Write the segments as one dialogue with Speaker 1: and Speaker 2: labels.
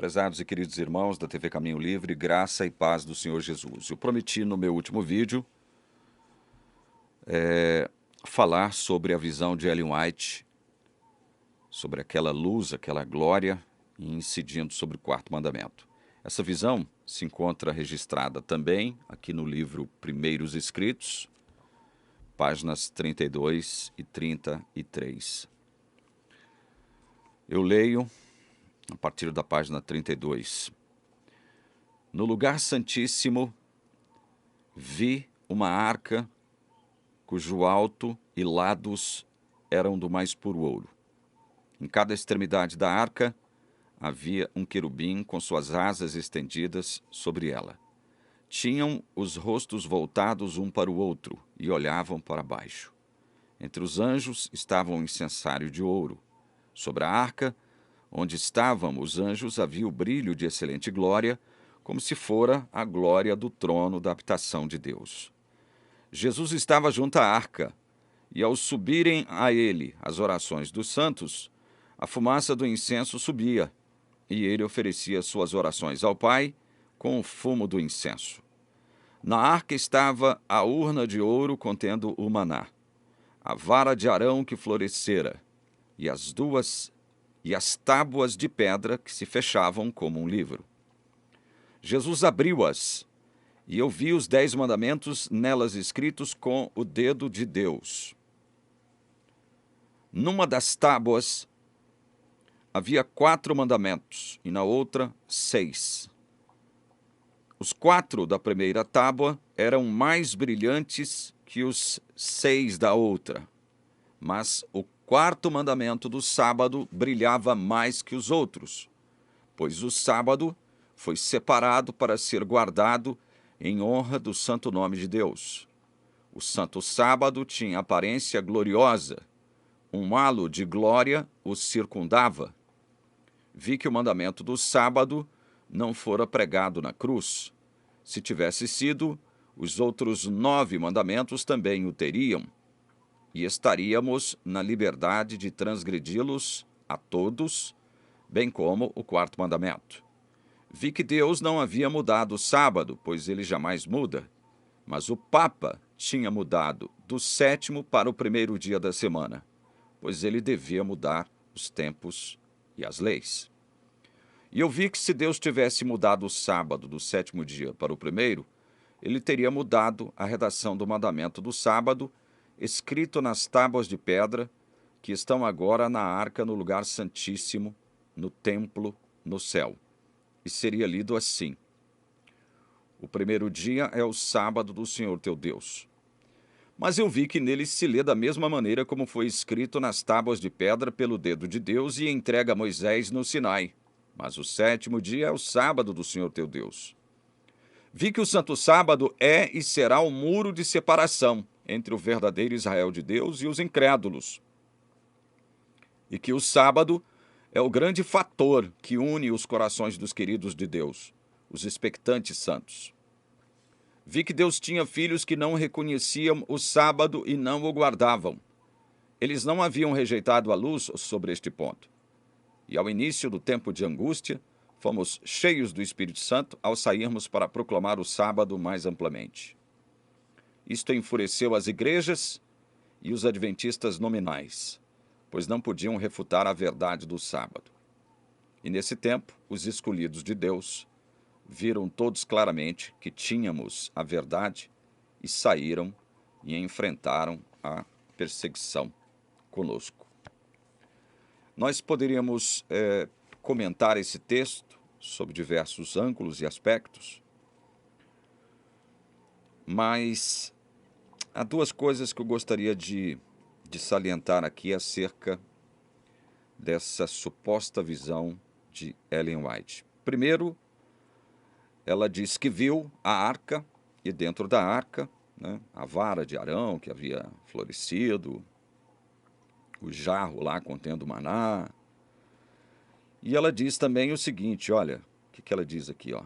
Speaker 1: Prezados e queridos irmãos da TV Caminho Livre, graça e paz do Senhor Jesus. Eu prometi no meu último vídeo falar sobre a visão de Ellen White, sobre aquela luz, aquela glória, incidindo sobre o quarto mandamento. Essa visão se encontra registrada também aqui no livro Primeiros Escritos, páginas 32 e 33. Eu leio a partir da página 32. No lugar santíssimo vi uma arca cujo alto e lados eram do mais puro ouro. Em cada extremidade da arca havia um querubim com suas asas estendidas sobre ela. Tinham os rostos voltados um para o outro e olhavam para baixo. Entre os anjos estava um incensário de ouro. Sobre a arca, onde estavam os anjos, havia o brilho de excelente glória, como se fora a glória do trono da habitação de Deus. Jesus estava junto à arca, e ao subirem a ele as orações dos santos, a fumaça do incenso subia, e ele oferecia suas orações ao Pai com o fumo do incenso. Na arca estava a urna de ouro contendo o maná, a vara de Arão que florescera, e as tábuas de pedra que se fechavam como um livro. Jesus abriu-as, e eu vi os 10 mandamentos nelas escritos com o dedo de Deus. Numa das tábuas havia 4 mandamentos, e na outra 6. Os 4 da primeira tábua eram mais brilhantes que os 6 da outra, mas o 4º mandamento do sábado brilhava mais que os outros, pois o sábado foi separado para ser guardado em honra do santo nome de Deus. O santo sábado tinha aparência gloriosa, um halo de glória o circundava. Vi que o mandamento do sábado não fora pregado na cruz. Se tivesse sido, os outros 9 mandamentos também o teriam, e estaríamos na liberdade de transgredi-los a todos, bem como o 4º mandamento. Vi que Deus não havia mudado o sábado, pois ele jamais muda, mas o Papa tinha mudado do 7º para o primeiro dia da semana, pois ele devia mudar os tempos e as leis. E eu vi que se Deus tivesse mudado o sábado do 7º dia para o primeiro, ele teria mudado a redação do mandamento do sábado, escrito nas tábuas de pedra, que estão agora na arca no lugar santíssimo, no templo, no céu. E seria lido assim: o primeiro dia é o sábado do Senhor teu Deus. Mas eu vi que nele se lê da mesma maneira como foi escrito nas tábuas de pedra pelo dedo de Deus e entregue a Moisés no Sinai. Mas o 7º dia é o sábado do Senhor teu Deus. Vi que o santo sábado é e será o muro de separação entre o verdadeiro Israel de Deus e os incrédulos. E que o sábado é o grande fator que une os corações dos queridos de Deus, os expectantes santos. Vi que Deus tinha filhos que não reconheciam o sábado e não o guardavam. Eles não haviam rejeitado a luz sobre este ponto. E ao início do tempo de angústia, fomos cheios do Espírito Santo ao sairmos para proclamar o sábado mais amplamente. Isto enfureceu as igrejas e os adventistas nominais, pois não podiam refutar a verdade do sábado. E nesse tempo, os escolhidos de Deus viram todos claramente que tínhamos a verdade e saíram e enfrentaram a perseguição conosco. Nós poderíamos comentar esse texto sob diversos ângulos e aspectos, mas há 2 coisas que eu gostaria de salientar aqui acerca dessa suposta visão de Ellen White. Primeiro, ela diz que viu a arca, e dentro da arca, a vara de Arão que havia florescido, o jarro lá contendo maná. E ela diz também o seguinte, olha, o que ela diz aqui, ó.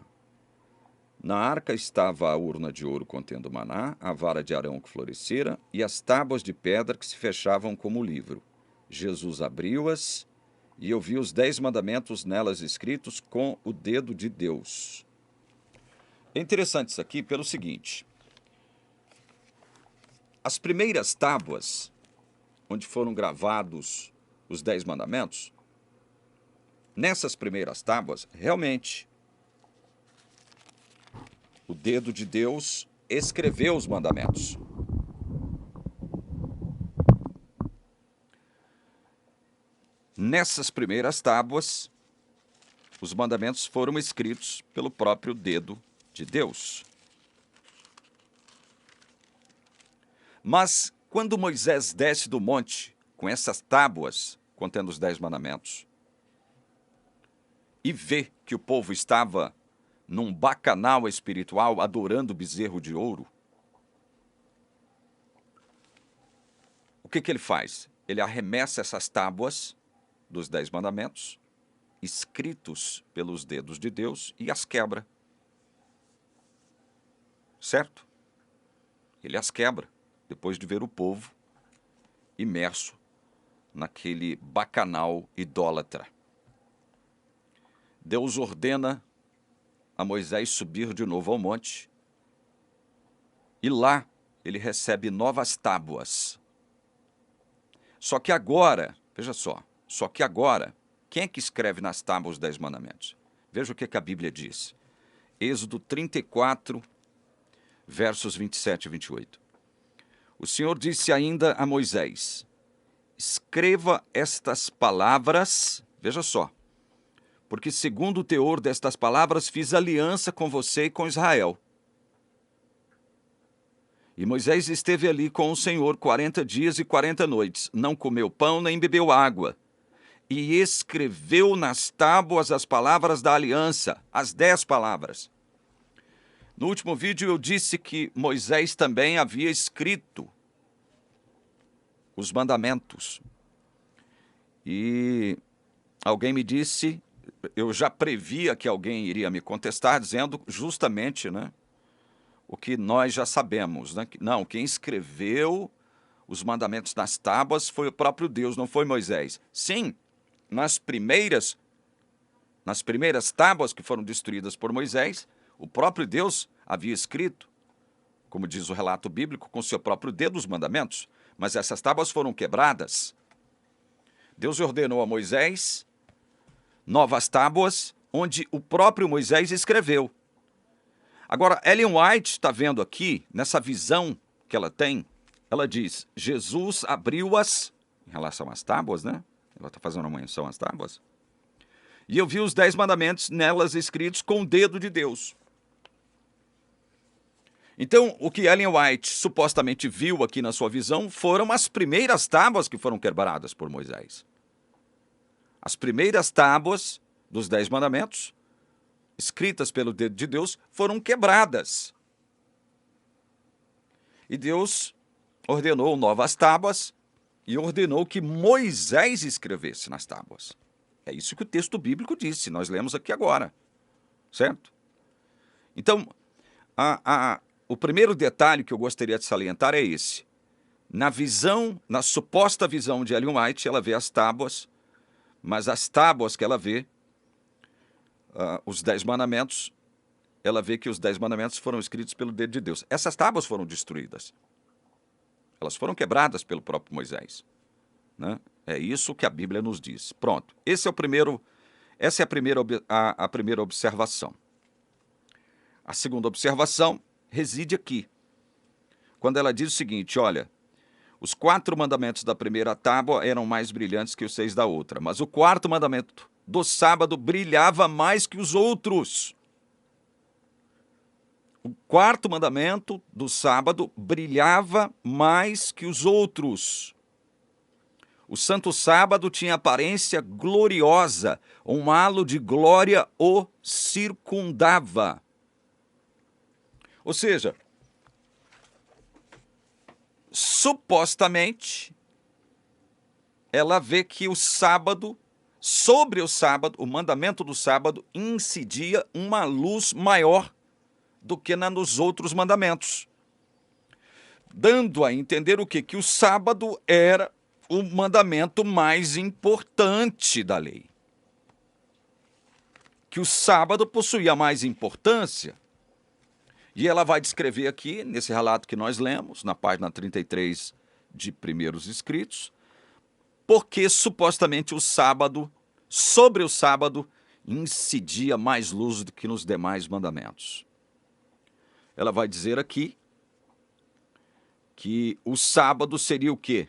Speaker 1: Na arca estava a urna de ouro contendo maná, a vara de Arão que florescera e as tábuas de pedra que se fechavam como o livro. Jesus abriu-as, E eu vi os 10 mandamentos nelas escritos com o dedo de Deus. É interessante isso aqui pelo seguinte. As primeiras tábuas, onde foram gravados os 10 mandamentos, nessas primeiras tábuas, realmente, o dedo de Deus escreveu os mandamentos. Nessas primeiras tábuas, os mandamentos foram escritos pelo próprio dedo de Deus. Mas quando Moisés desce do monte com essas tábuas contendo os 10 mandamentos e vê que o povo estava num bacanal espiritual adorando o bezerro de ouro, o que ele faz? Ele arremessa essas tábuas dos 10 mandamentos, escritos pelos dedos de Deus, e as quebra. Certo? Ele as quebra, depois de ver o povo imerso naquele bacanal idólatra. Deus ordena a Moisés subir de novo ao monte, e lá ele recebe novas tábuas. Só que agora, veja só, quem é que escreve nas tábuas os 10 mandamentos? Veja o que a Bíblia diz. Êxodo 34, versos 27 e 28. O Senhor disse ainda a Moisés: escreva estas palavras, veja só, porque segundo o teor destas palavras fiz aliança com você e com Israel. E Moisés esteve ali com o Senhor 40 dias e 40 noites, não comeu pão nem bebeu água, e escreveu nas tábuas as palavras da aliança, as 10 palavras. No último vídeo eu disse que Moisés também havia escrito os mandamentos. E alguém me disse, eu já previa que alguém iria me contestar, dizendo justamente, né, o que nós já sabemos, né? Não, quem escreveu os mandamentos nas tábuas foi o próprio Deus, não foi Moisés. Sim, nas primeiras tábuas que foram destruídas por Moisés, o próprio Deus havia escrito, como diz o relato bíblico, com seu próprio dedo os mandamentos, mas essas tábuas foram quebradas. Deus ordenou a Moisés novas tábuas, onde o próprio Moisés escreveu. Agora, Ellen White está vendo aqui, nessa visão que ela tem, ela diz, Jesus abriu-as, em relação às tábuas, né? Ela está fazendo uma menção às tábuas. E eu vi os 10 mandamentos nelas escritos com o dedo de Deus. Então, o que Ellen White supostamente viu aqui na sua visão foram as primeiras tábuas que foram quebradas por Moisés. As primeiras tábuas dos 10 mandamentos, escritas pelo dedo de Deus, foram quebradas. E Deus ordenou novas tábuas e ordenou que Moisés escrevesse nas tábuas. É isso que o texto bíblico disse, nós lemos aqui agora, certo? Então, o primeiro detalhe que eu gostaria de salientar é esse. Na suposta visão de Ellen White, ela vê as tábuas, mas as tábuas que ela vê, os 10 mandamentos, ela vê que os 10 mandamentos foram escritos pelo dedo de Deus. Essas tábuas foram destruídas. Elas foram quebradas pelo próprio Moisés, né? É isso que a Bíblia nos diz. Pronto. Essa é a primeira observação. A segunda observação reside aqui, quando ela diz o seguinte, olha, os 4 mandamentos da primeira tábua eram mais brilhantes que os 6 da outra, mas o 4º mandamento do sábado brilhava mais que os outros. O 4º mandamento do sábado brilhava mais que os outros. O santo sábado tinha aparência gloriosa, um halo de glória o circundava. Ou seja, supostamente, ela vê que o sábado, sobre o sábado, o mandamento do sábado, incidia uma luz maior do que nos outros mandamentos. Dando a entender o quê? Que o sábado era o mandamento mais importante da lei. Que o sábado possuía mais importância. E ela vai descrever aqui, nesse relato que nós lemos, na página 33 de Primeiros Escritos, porque supostamente sobre o sábado, incidia mais luz do que nos demais mandamentos. Ela vai dizer aqui que o sábado seria o quê?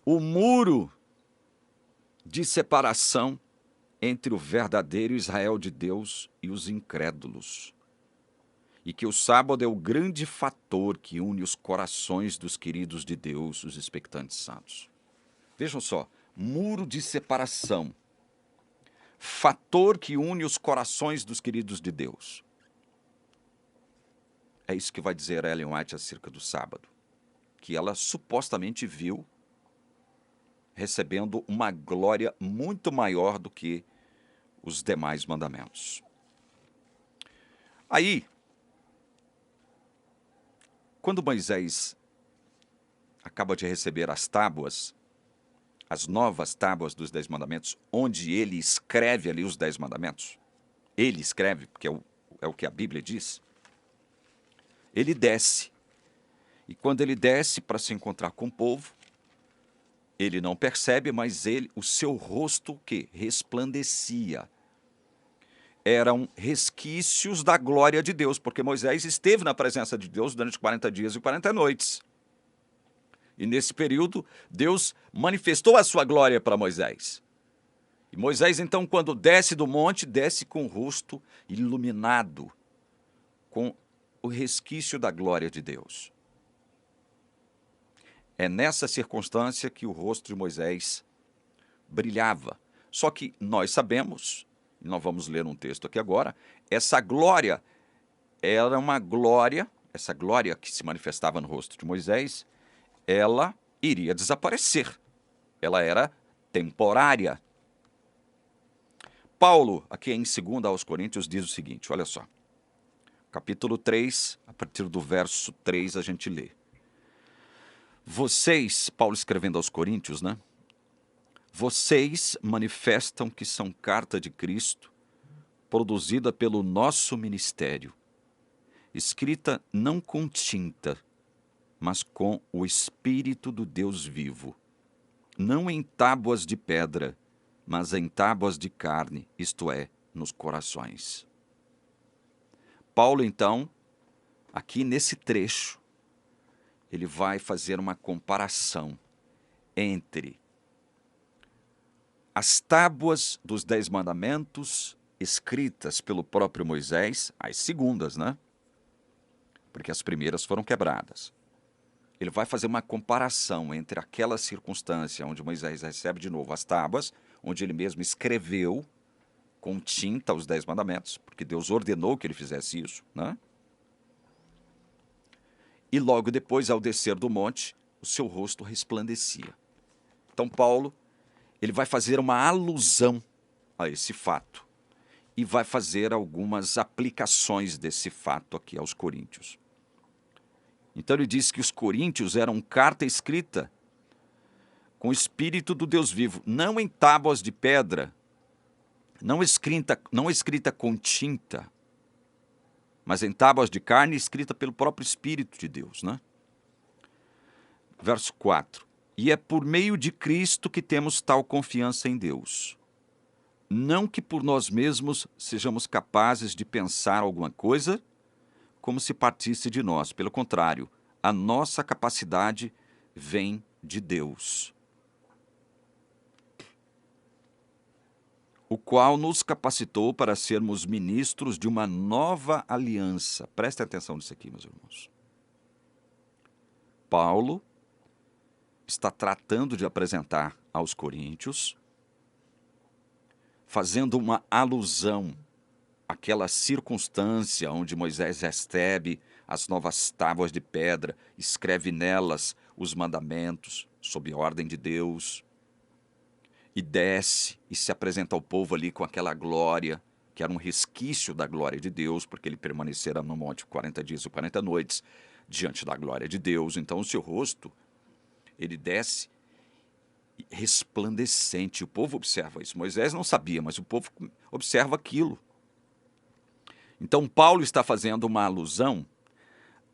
Speaker 1: O muro de separação entre o verdadeiro Israel de Deus e os incrédulos. E que o sábado é o grande fator que une os corações dos queridos de Deus, os expectantes santos. Vejam só, muro de separação, fator que une os corações dos queridos de Deus. É isso que vai dizer Ellen White acerca do sábado, que ela supostamente viu recebendo uma glória muito maior do que os demais mandamentos. Aí, quando Moisés acaba de receber as tábuas, as novas tábuas dos 10 mandamentos, onde ele escreve ali os 10 mandamentos, ele escreve, porque é o que a Bíblia diz, ele desce. E quando ele desce para se encontrar com o povo, ele não percebe, mas o seu rosto que resplandecia. Eram resquícios da glória de Deus, porque Moisés esteve na presença de Deus durante 40 dias e 40 noites. E nesse período, Deus manifestou a sua glória para Moisés. E Moisés, então, quando desce do monte, desce com o rosto iluminado, com o resquício da glória de Deus. É nessa circunstância que o rosto de Moisés brilhava. Só que nós sabemos, e nós vamos ler um texto aqui agora, essa glória era uma glória, essa glória que se manifestava no rosto de Moisés, ela iria desaparecer. Ela era temporária. Paulo, aqui em 2 aos Coríntios, diz o seguinte, olha só. Capítulo 3, a partir do verso 3 a gente lê. Vocês, Paulo escrevendo aos Coríntios, né? Vocês manifestam que são carta de Cristo, produzida pelo nosso ministério, escrita não com tinta, mas com o Espírito do Deus vivo, não em tábuas de pedra, mas em tábuas de carne, isto é, nos corações. Paulo, então, aqui nesse trecho, ele vai fazer uma comparação entre as tábuas dos 10 mandamentos escritas pelo próprio Moisés, as segundas, né? Porque as primeiras foram quebradas. Ele vai fazer uma comparação entre aquela circunstância onde Moisés recebe de novo as tábuas, onde ele mesmo escreveu com tinta os 10 mandamentos, porque Deus ordenou que ele fizesse isso, né? E logo depois, ao descer do monte, o seu rosto resplandecia. Então Paulo, ele vai fazer uma alusão a esse fato e vai fazer algumas aplicações desse fato aqui aos coríntios. Então ele diz que os coríntios eram carta escrita com o Espírito do Deus vivo, não em tábuas de pedra, não escrita com tinta, mas em tábuas de carne escrita pelo próprio Espírito de Deus, né? Verso 4. E é por meio de Cristo que temos tal confiança em Deus. Não que por nós mesmos sejamos capazes de pensar alguma coisa como se partisse de nós. Pelo contrário, a nossa capacidade vem de Deus, o qual nos capacitou para sermos ministros de uma nova aliança. Prestem atenção nisso aqui, meus irmãos. Paulo está tratando de apresentar aos coríntios, fazendo uma alusão àquela circunstância onde Moisés recebe as novas tábuas de pedra, escreve nelas os mandamentos sob ordem de Deus, e desce e se apresenta ao povo ali com aquela glória, que era um resquício da glória de Deus, porque ele permanecera no monte 40 dias e 40 noites, diante da glória de Deus. Então o seu rosto, ele desce resplandecente. O povo observa isso. Moisés não sabia, mas o povo observa aquilo. Então Paulo está fazendo uma alusão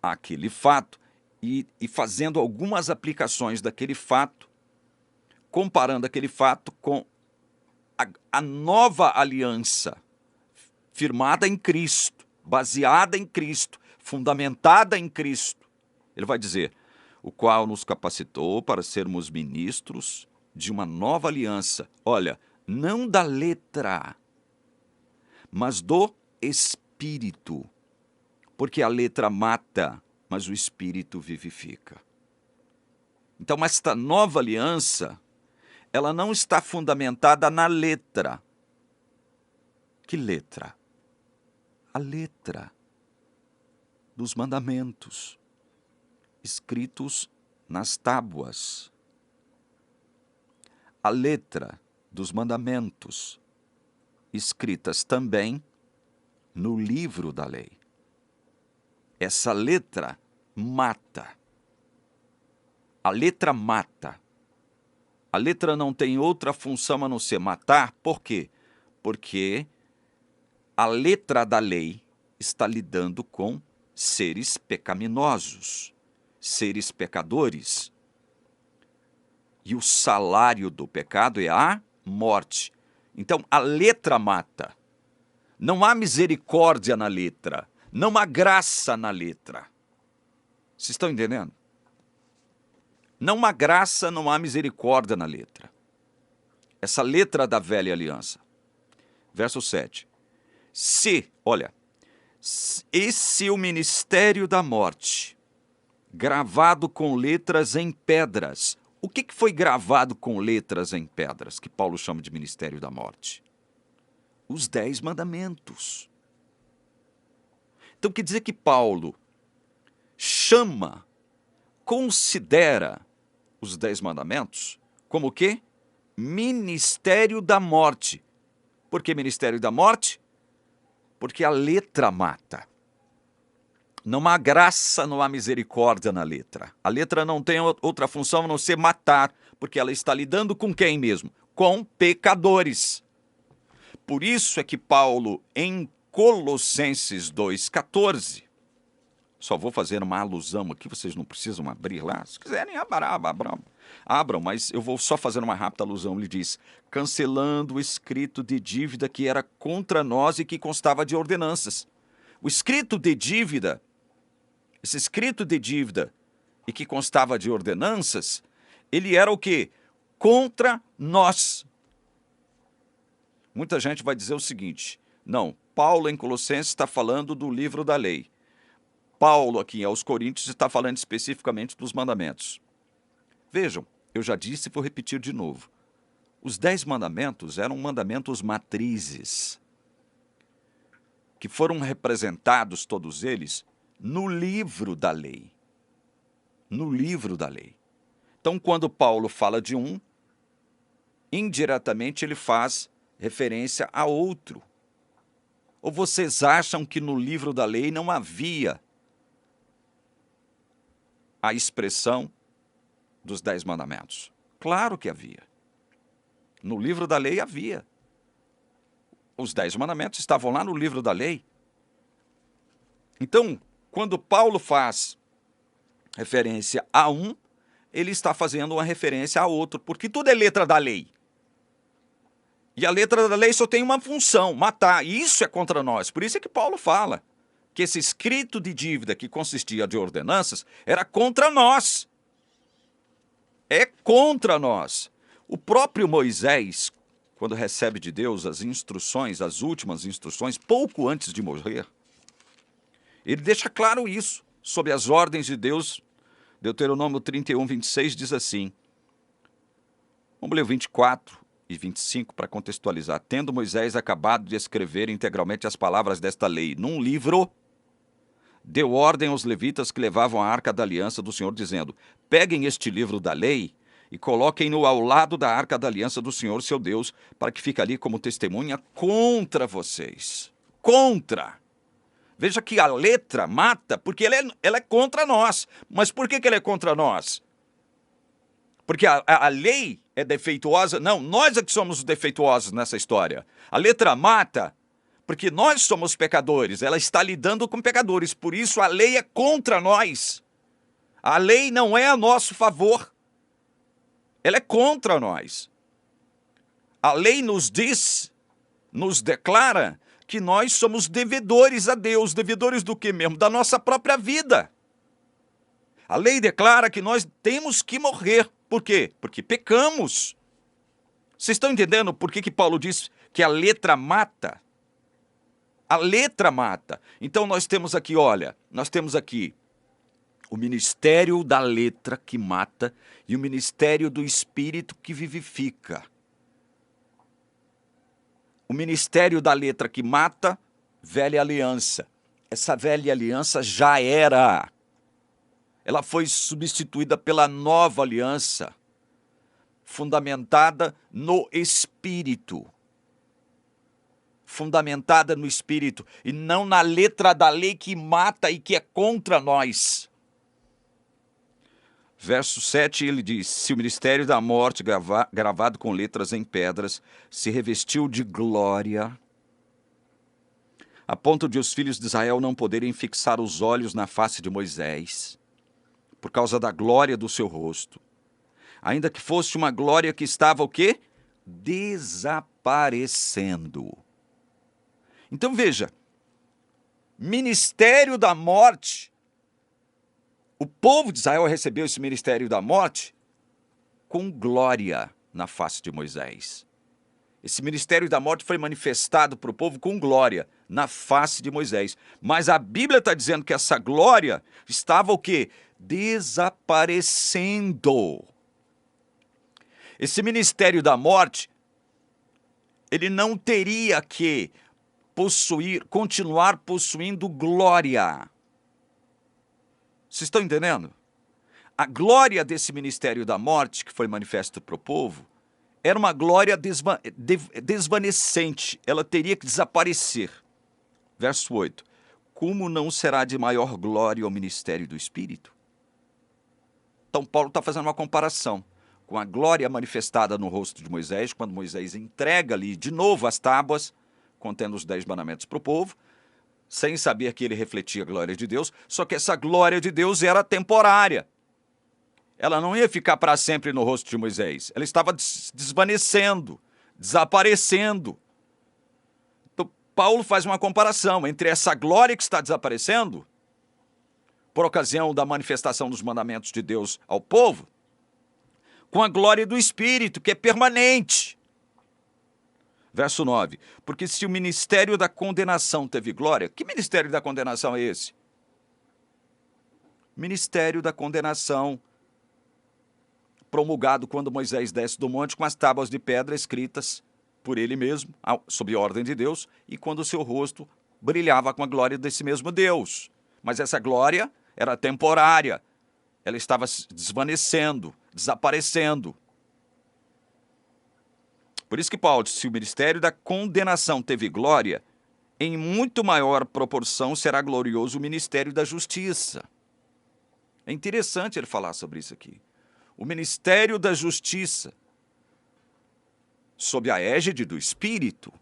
Speaker 1: àquele fato e fazendo algumas aplicações daquele fato, comparando aquele fato com a nova aliança firmada em Cristo, baseada em Cristo, fundamentada em Cristo. Ele vai dizer, o qual nos capacitou para sermos ministros de uma nova aliança. Olha, não da letra, mas do Espírito. Porque a letra mata, mas o Espírito vivifica. Então, esta nova aliança, ela não está fundamentada na letra. Que letra? A letra dos mandamentos, escritos nas tábuas. A letra dos mandamentos, escritas também no livro da lei. Essa letra mata. A letra mata. A letra não tem outra função a não ser matar. Por quê? Porque a letra da lei está lidando com seres pecaminosos, seres pecadores. E o salário do pecado é a morte. Então, a letra mata. Não há misericórdia na letra. Não há graça na letra. Vocês estão entendendo? Não há graça, não há misericórdia na letra. Essa letra da velha aliança. Verso 7. Esse o ministério da morte, gravado com letras em pedras. O que foi gravado com letras em pedras, que Paulo chama de ministério da morte? Os 10 mandamentos. Então quer dizer que Paulo considera os 10 mandamentos como o quê? Ministério da morte. Por que ministério da morte? Porque a letra mata. Não há graça, não há misericórdia na letra. A letra não tem outra função a não ser matar, porque ela está lidando com quem mesmo? Com pecadores. Por isso é que Paulo, em Colossenses 2,14, só vou fazer uma alusão aqui, vocês não precisam abrir lá. Se quiserem, abram, mas eu vou só fazer uma rápida alusão. Ele diz, cancelando o escrito de dívida que era contra nós e que constava de ordenanças. O escrito de dívida, esse escrito de dívida e que constava de ordenanças, ele era o quê? Contra nós. Muita gente vai dizer o seguinte, não, Paulo em Colossenses está falando do livro da lei. Paulo aqui aos Coríntios está falando especificamente dos mandamentos. Vejam, eu já disse e vou repetir de novo. Os 10 mandamentos eram mandamentos matrizes, que foram representados, todos eles, no livro da lei. No livro da lei. Então, quando Paulo fala de um, indiretamente ele faz referência a outro. Ou vocês acham que no livro da lei não havia a expressão dos 10 mandamentos? Claro que havia. No livro da lei havia. Os 10 mandamentos estavam lá no livro da lei. Então, quando Paulo faz referência a um, ele está fazendo uma referência a outro, porque tudo é letra da lei. E a letra da lei só tem uma função, matar. E isso é contra nós. Por isso é que Paulo fala que esse escrito de dívida que consistia de ordenanças era contra nós. É contra nós. O próprio Moisés, quando recebe de Deus as instruções, as últimas instruções, pouco antes de morrer, ele deixa claro isso, sob as ordens de Deus. Deuteronômio 31, 26 diz assim, vamos ler o 24 e 25 para contextualizar. Tendo Moisés acabado de escrever integralmente as palavras desta lei num livro, deu ordem aos levitas que levavam a arca da aliança do Senhor, dizendo, peguem este livro da lei e coloquem-no ao lado da arca da aliança do Senhor, seu Deus, para que fique ali como testemunha contra vocês. Contra. Veja que a letra mata, porque ela é contra nós. Mas por que ela é contra nós? Porque a lei é defeituosa? Não, nós é que somos os defeituosos nessa história. A letra mata, porque nós somos pecadores. Ela está lidando com pecadores, por isso a lei é contra nós. A lei não é a nosso favor. Ela é contra nós. A lei nos diz, nos declara, que nós somos devedores a Deus. Devedores do que mesmo? Da nossa própria vida. A lei declara que nós temos que morrer. Por quê? Porque pecamos. Vocês estão entendendo por que Paulo diz que a letra mata? A letra mata. Então nós temos aqui, olha, nós temos aqui o ministério da letra que mata e o ministério do Espírito que vivifica. O ministério da letra que mata, velha aliança. Essa velha aliança já era. Ela foi substituída pela nova aliança, fundamentada no Espírito. Fundamentada no Espírito, e não na letra da lei que mata e que é contra nós. Verso 7, ele diz: se o ministério da morte, gravado com letras em pedras, se revestiu de glória, a ponto de os filhos de Israel não poderem fixar os olhos na face de Moisés, por causa da glória do seu rosto, ainda que fosse uma glória que estava o quê? Desaparecendo. Então veja, ministério da morte, o povo de Israel recebeu esse ministério da morte com glória na face de Moisés. Esse ministério da morte foi manifestado para o povo com glória na face de Moisés. Mas a Bíblia está dizendo que essa glória estava o quê? Desaparecendo. Esse ministério da morte, ele não teria que continuar possuindo glória. Vocês estão entendendo? A glória desse ministério da morte que foi manifesto para o povo era uma glória desvanecente. Ela teria que desaparecer. Verso 8. Como não será de maior glória o ministério do Espírito? Então Paulo está fazendo uma comparação com a glória manifestada no rosto de Moisés, quando Moisés entrega ali de novo as tábuas, contendo os 10 mandamentos para o povo, sem saber que ele refletia a glória de Deus, só que essa glória de Deus era temporária. Ela não ia ficar para sempre no rosto de Moisés. Ela estava desvanecendo, desaparecendo. Então, Paulo faz uma comparação entre essa glória que está desaparecendo, por ocasião da manifestação dos mandamentos de Deus ao povo, com a glória do Espírito, que é permanente. Verso 9. Porque se o ministério da condenação teve glória, que ministério da condenação é esse? Ministério da condenação promulgado quando Moisés desce do monte com as tábuas de pedra escritas por ele mesmo, sob ordem de Deus, e quando o seu rosto brilhava com a glória desse mesmo Deus. Mas essa glória era temporária, ela estava desvanecendo, desaparecendo. Por isso que Paulo disse, se o ministério da condenação teve glória, em muito maior proporção será glorioso o ministério da justiça. É interessante ele falar sobre isso aqui. O ministério da justiça, sob a égide do Espírito,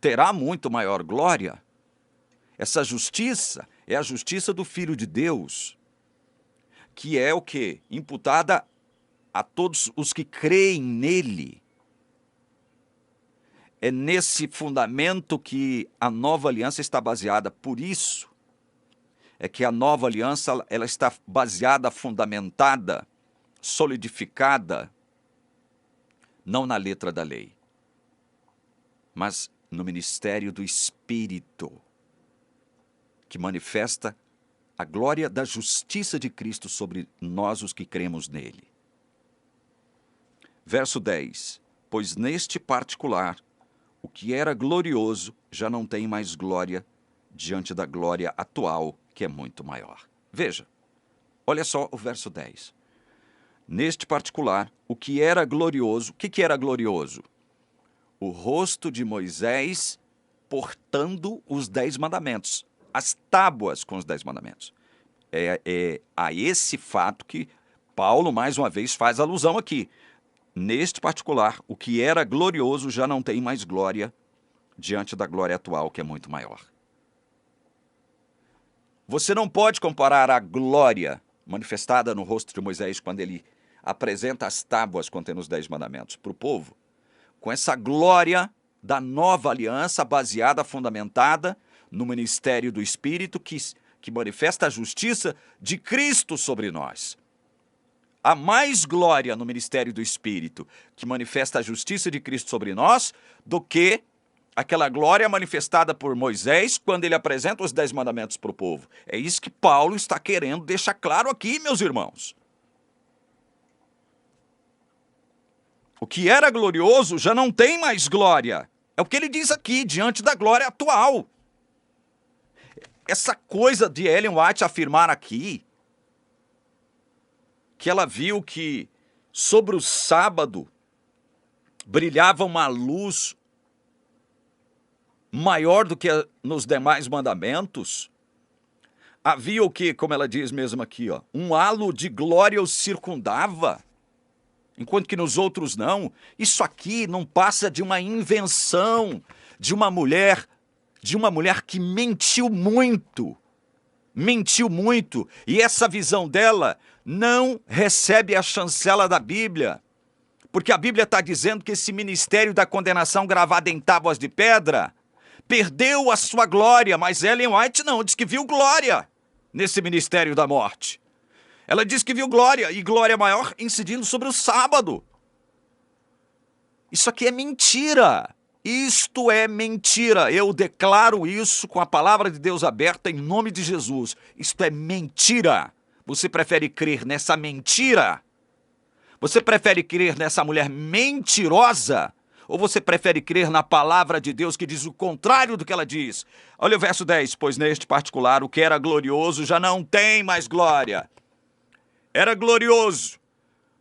Speaker 1: terá muito maior glória. Essa justiça é a justiça do Filho de Deus, que é o quê? Imputada a todos os que creem nele. É nesse fundamento que a nova aliança está baseada. Por isso é que a nova aliança ela está baseada, fundamentada, solidificada, não na letra da lei, mas no ministério do Espírito, que manifesta a glória da justiça de Cristo sobre nós, os que cremos nele. Verso 10. Pois neste particular, o que era glorioso já não tem mais glória diante da glória atual, que é muito maior. Veja, olha só o verso 10. Neste particular, o que era glorioso, o que era glorioso? O rosto de Moisés portando os 10 mandamentos, as tábuas com os 10 mandamentos. É a esse fato que Paulo, mais uma vez, faz alusão aqui. Neste particular, o que era glorioso já não tem mais glória diante da glória atual, que é muito maior. Você não pode comparar a glória manifestada no rosto de Moisés quando ele apresenta as tábuas contendo os 10 mandamentos para o povo, com essa glória da nova aliança baseada, fundamentada no ministério do Espírito que manifesta a justiça de Cristo sobre nós. Há mais glória no ministério do Espírito que manifesta a justiça de Cristo sobre nós do que aquela glória manifestada por Moisés quando ele apresenta os 10 mandamentos para o povo. É isso que Paulo está querendo deixar claro aqui, meus irmãos. O que era glorioso já não tem mais glória. É o que ele diz aqui, diante da glória atual. Essa coisa de Ellen White afirmar aqui que ela viu que sobre o sábado brilhava uma luz maior do que nos demais mandamentos, havia o que, como ela diz mesmo aqui, ó, um halo de glória os circundava, enquanto que nos outros não. Isso aqui não passa de uma invenção de uma mulher que mentiu muito, e essa visão dela não recebe a chancela da Bíblia, porque a Bíblia está dizendo que esse ministério da condenação gravado em tábuas de pedra perdeu a sua glória, mas Ellen White não, diz que viu glória nesse ministério da morte. Ela diz que viu glória, e glória maior incidindo sobre o sábado. Isso aqui é mentira. Isto é mentira. Eu declaro isso com a palavra de Deus aberta em nome de Jesus. Isto é mentira. Você prefere crer nessa mentira? Você prefere crer nessa mulher mentirosa? Ou você prefere crer na palavra de Deus que diz o contrário do que ela diz? Olha o verso 10. Pois neste particular o que era glorioso já não tem mais glória. Era glorioso,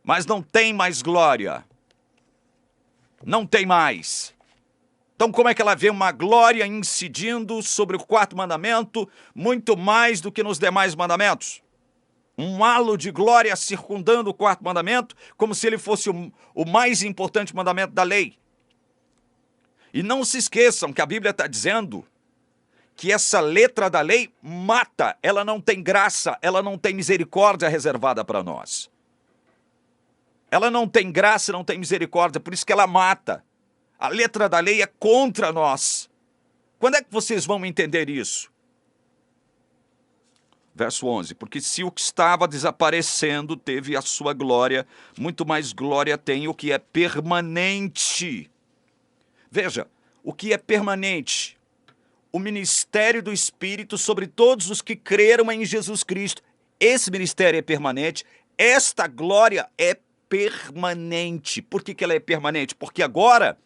Speaker 1: mas não tem mais glória. Não tem mais. Então como é que ela vê uma glória incidindo sobre o quarto mandamento muito mais do que nos demais mandamentos? Um halo de glória circundando o quarto mandamento, como se ele fosse o mais importante mandamento da lei. E não se esqueçam que a Bíblia está dizendo que essa letra da lei mata, ela não tem graça, ela não tem misericórdia reservada para nós. Ela não tem graça, não tem misericórdia, por isso que ela mata. A letra da lei é contra nós. Quando é que vocês vão entender isso? Verso 11, porque se o que estava desaparecendo teve a sua glória, muito mais glória tem o que é permanente. Veja, o que é permanente? O ministério do Espírito sobre todos os que creram em Jesus Cristo. Esse ministério é permanente, esta glória é permanente. Por que ela é permanente? Porque agora,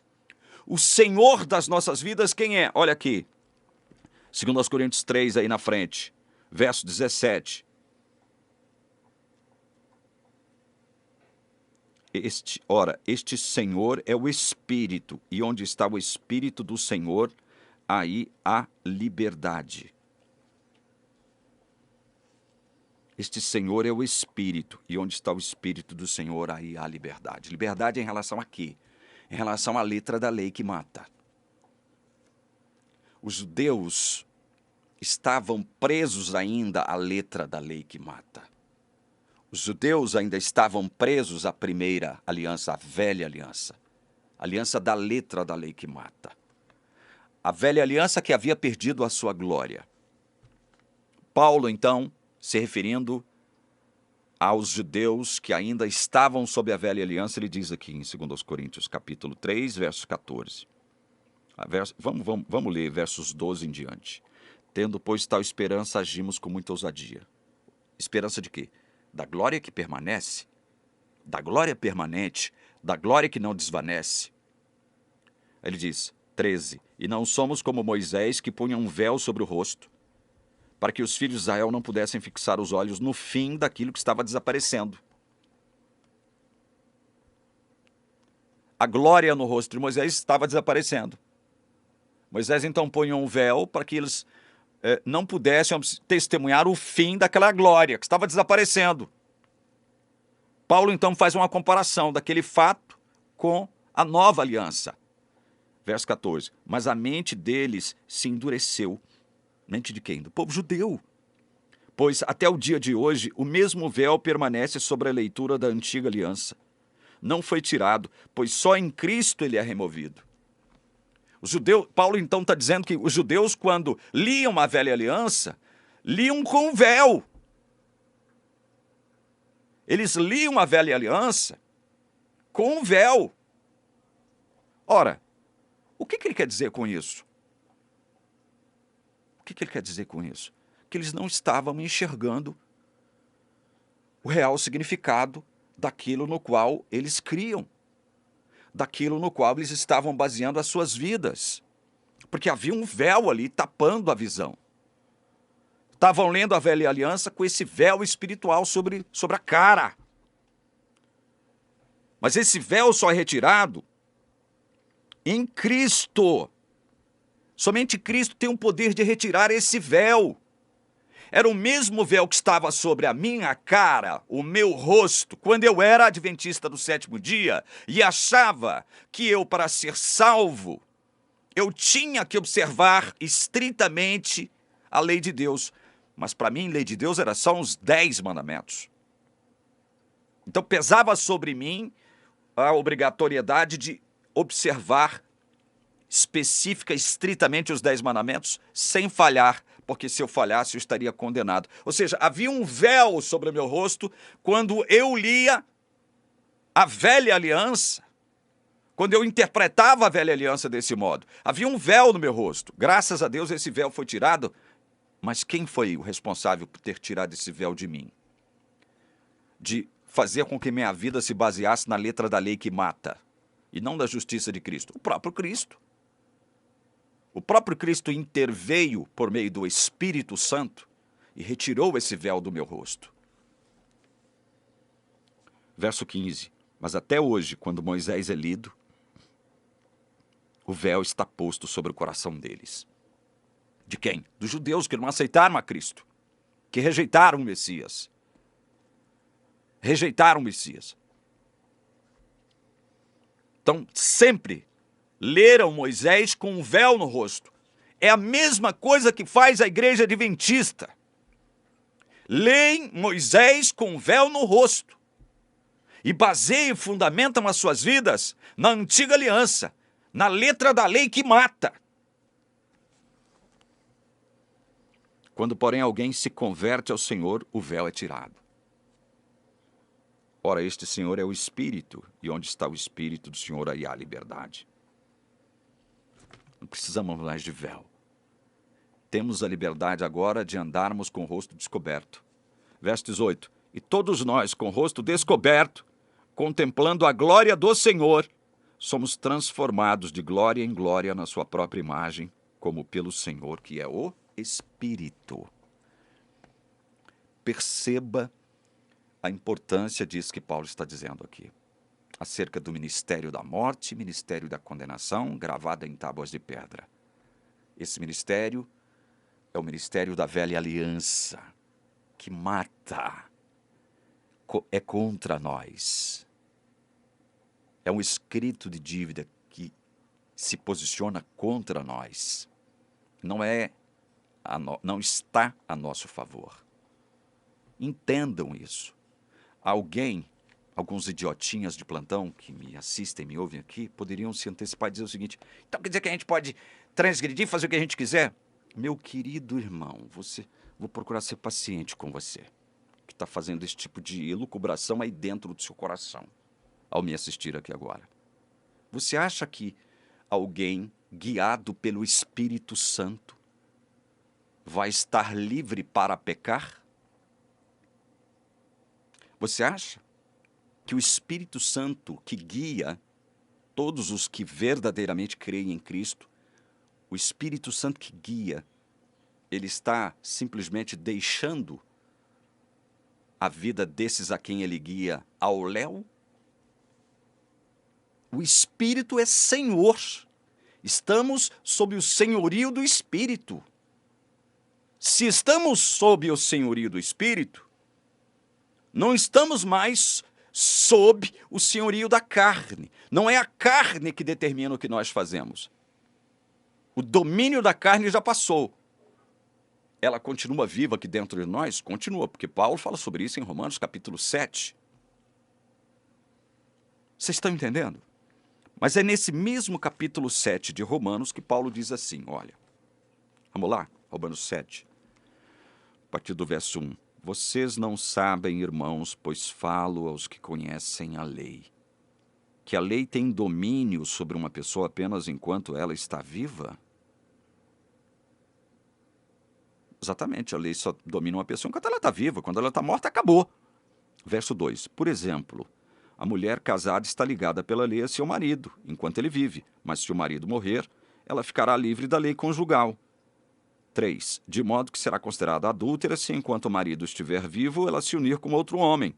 Speaker 1: o Senhor das nossas vidas, quem é? Olha aqui, 2 Coríntios 3 aí na frente. Verso 17. Este Senhor é o Espírito, e onde está o Espírito do Senhor, aí há liberdade. Este Senhor é o Espírito, e onde está o Espírito do Senhor, aí há liberdade. Liberdade em relação a quê? Em relação à letra da lei que mata. Os judeus estavam presos ainda à letra da lei que mata. Os judeus ainda estavam presos à primeira aliança, à velha aliança. Aliança da letra da lei que mata. A velha aliança que havia perdido a sua glória. Paulo, então, se referindo aos judeus que ainda estavam sob a velha aliança, ele diz aqui em 2 Coríntios, capítulo 3, verso 14. Vamos ler versos 12 em diante. Tendo, pois, tal esperança, agimos com muita ousadia. Esperança de quê? Da glória que permanece, da glória permanente, da glória que não desvanece. Ele diz, 13, e não somos como Moisés, que punha um véu sobre o rosto, para que os filhos de Israel não pudessem fixar os olhos no fim daquilo que estava desaparecendo. A glória no rosto de Moisés estava desaparecendo. Moisés então punha um véu para que eles não pudessem testemunhar o fim daquela glória que estava desaparecendo. Paulo então faz uma comparação daquele fato com a nova aliança. Verso 14. Mas a mente deles se endureceu. Mente de quem? Do povo judeu. Pois até o dia de hoje o mesmo véu permanece sobre a leitura da antiga aliança. Não foi tirado, pois só em Cristo ele é removido. Os judeus, Paulo então está dizendo que os judeus, quando liam a velha aliança, liam com véu. Eles liam a velha aliança com véu. Ora, o que ele quer dizer com isso? O que ele quer dizer com isso? Que eles não estavam enxergando o real significado daquilo no qual eles criam, daquilo no qual eles estavam baseando as suas vidas, porque havia um véu ali tapando a visão. Estavam lendo a velha aliança com esse véu espiritual sobre a cara. Mas esse véu só é retirado em Cristo. Somente Cristo tem o poder de retirar esse véu. Era o mesmo véu que estava sobre a minha cara, o meu rosto, quando eu era adventista do sétimo dia e achava que eu, para ser salvo, eu tinha que observar estritamente a lei de Deus. Mas para mim, lei de Deus era só uns 10 mandamentos. Então pesava sobre mim a obrigatoriedade de observar específica, estritamente os 10 mandamentos, sem falhar, porque se eu falhasse eu estaria condenado. Ou seja, havia um véu sobre o meu rosto quando eu lia a velha aliança, quando eu interpretava a velha aliança desse modo. Havia um véu no meu rosto. Graças a Deus esse véu foi tirado, mas quem foi o responsável por ter tirado esse véu de mim? De fazer com que minha vida se baseasse na letra da lei que mata, e não da justiça de Cristo? O próprio Cristo. O próprio Cristo interveio por meio do Espírito Santo e retirou esse véu do meu rosto. Verso 15. Mas até hoje, quando Moisés é lido, o véu está posto sobre o coração deles. De quem? Dos judeus que não aceitaram a Cristo, que rejeitaram o Messias. Rejeitaram o Messias. Então, sempre leram Moisés com um véu no rosto. É a mesma coisa que faz a igreja adventista. Leem Moisés com um véu no rosto. E baseiam e fundamentam as suas vidas na antiga aliança, na letra da lei que mata. Quando, porém, alguém se converte ao Senhor, o véu é tirado. Ora, este Senhor é o Espírito, e onde está o Espírito do Senhor, aí há liberdade. Não precisamos mais de véu. Temos a liberdade agora de andarmos com o rosto descoberto. Verso 18. E todos nós, com o rosto descoberto, contemplando a glória do Senhor, somos transformados de glória em glória na sua própria imagem, como pelo Senhor, que é o Espírito. Perceba a importância disso que Paulo está dizendo aqui, acerca do ministério da morte, ministério da condenação, gravada em tábuas de pedra. Esse ministério é o ministério da velha aliança, que mata, é contra nós. É um escrito de dívida que se posiciona contra nós. Não está a nosso favor. Entendam isso. Alguns idiotinhas de plantão que me assistem, me ouvem aqui, poderiam se antecipar e dizer o seguinte: então quer dizer que a gente pode transgredir, fazer o que a gente quiser? Meu querido irmão, vou procurar ser paciente com você, que está fazendo esse tipo de elucubração aí dentro do seu coração, ao me assistir aqui agora. Você acha que alguém guiado pelo Espírito Santo vai estar livre para pecar? Você acha que o Espírito Santo que guia todos os que verdadeiramente creem em Cristo, o Espírito Santo que guia, ele está simplesmente deixando a vida desses a quem ele guia ao léu? O Espírito é Senhor. Estamos sob o senhorio do Espírito. Se estamos sob o senhorio do Espírito, não estamos mais sob o senhorio da carne. Não é a carne que determina o que nós fazemos. O domínio da carne já passou. Ela continua viva aqui dentro de nós? Continua, porque Paulo fala sobre isso em Romanos capítulo 7. Vocês estão entendendo? Mas é nesse mesmo capítulo 7 de Romanos que Paulo diz assim, olha, vamos lá, Romanos 7, a partir do verso 1. Vocês não sabem, irmãos, pois falo aos que conhecem a lei, que a lei tem domínio sobre uma pessoa apenas enquanto ela está viva? Exatamente, a lei só domina uma pessoa enquanto ela está viva. Quando ela está morta, acabou. Verso 2. Por exemplo, a mulher casada está ligada pela lei a seu marido, enquanto ele vive. Mas se o marido morrer, ela ficará livre da lei conjugal. 3. De modo que será considerada adúltera se enquanto o marido estiver vivo, ela se unir com outro homem.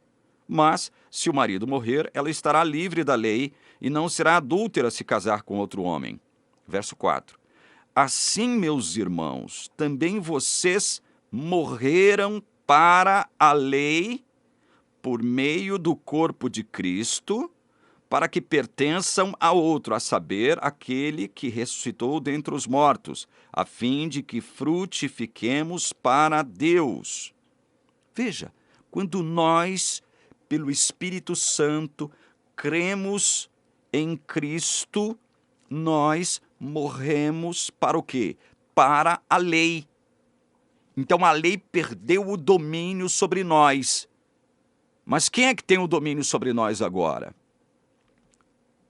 Speaker 1: Mas, se o marido morrer, ela estará livre da lei e não será adúltera se casar com outro homem. Verso 4. Assim, meus irmãos, também vocês morreram para a lei por meio do corpo de Cristo, para que pertençam a outro, a saber, aquele que ressuscitou dentre os mortos, a fim de que frutifiquemos para Deus. Veja, quando nós, pelo Espírito Santo, cremos em Cristo, nós morremos para o quê? Para a lei. Então a lei perdeu o domínio sobre nós. Mas quem é que tem o domínio sobre nós agora?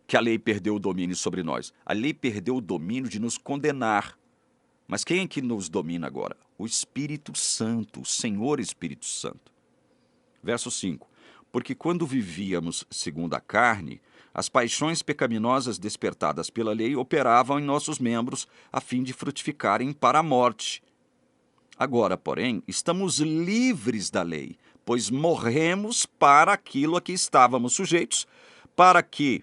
Speaker 1: Que a lei perdeu o domínio sobre nós. A lei perdeu o domínio de nos condenar. Mas quem é que nos domina agora? O Espírito Santo, o Senhor Espírito Santo. Verso 5. Porque quando vivíamos segundo a carne, as paixões pecaminosas despertadas pela lei operavam em nossos membros a fim de frutificarem para a morte. Agora, porém, estamos livres da lei, pois morremos para aquilo a que estávamos sujeitos, para que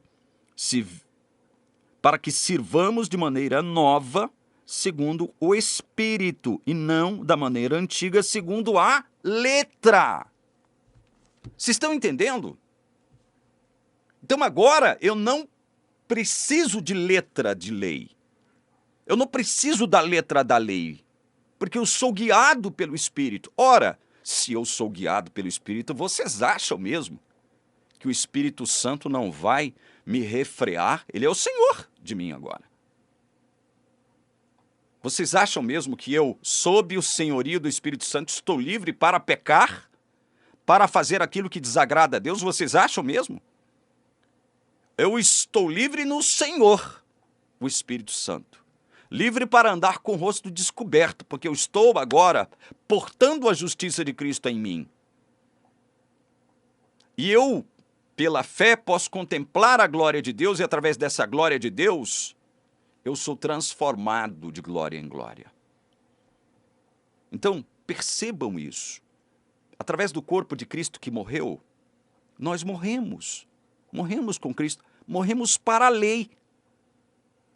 Speaker 1: sirvamos de maneira nova, segundo o Espírito, e não da maneira antiga, segundo a letra. Vocês estão entendendo? Então agora eu não preciso de letra de lei. Eu não preciso da letra da lei, porque eu sou guiado pelo Espírito. Ora, se eu sou guiado pelo Espírito, vocês acham mesmo que o Espírito Santo não vai me refrear? Ele é o Senhor de mim agora. Vocês acham mesmo que eu, sob o senhorio do Espírito Santo, estou livre para pecar? Para fazer aquilo que desagrada a Deus? Vocês acham mesmo? Eu estou livre no Senhor, o Espírito Santo. Livre para andar com o rosto descoberto, porque eu estou agora portando a justiça de Cristo em mim. E eu, pela fé, posso contemplar a glória de Deus, e através dessa glória de Deus, eu sou transformado de glória em glória. Então, percebam isso. Através do corpo de Cristo que morreu, nós morremos. Morremos com Cristo. Morremos para a lei.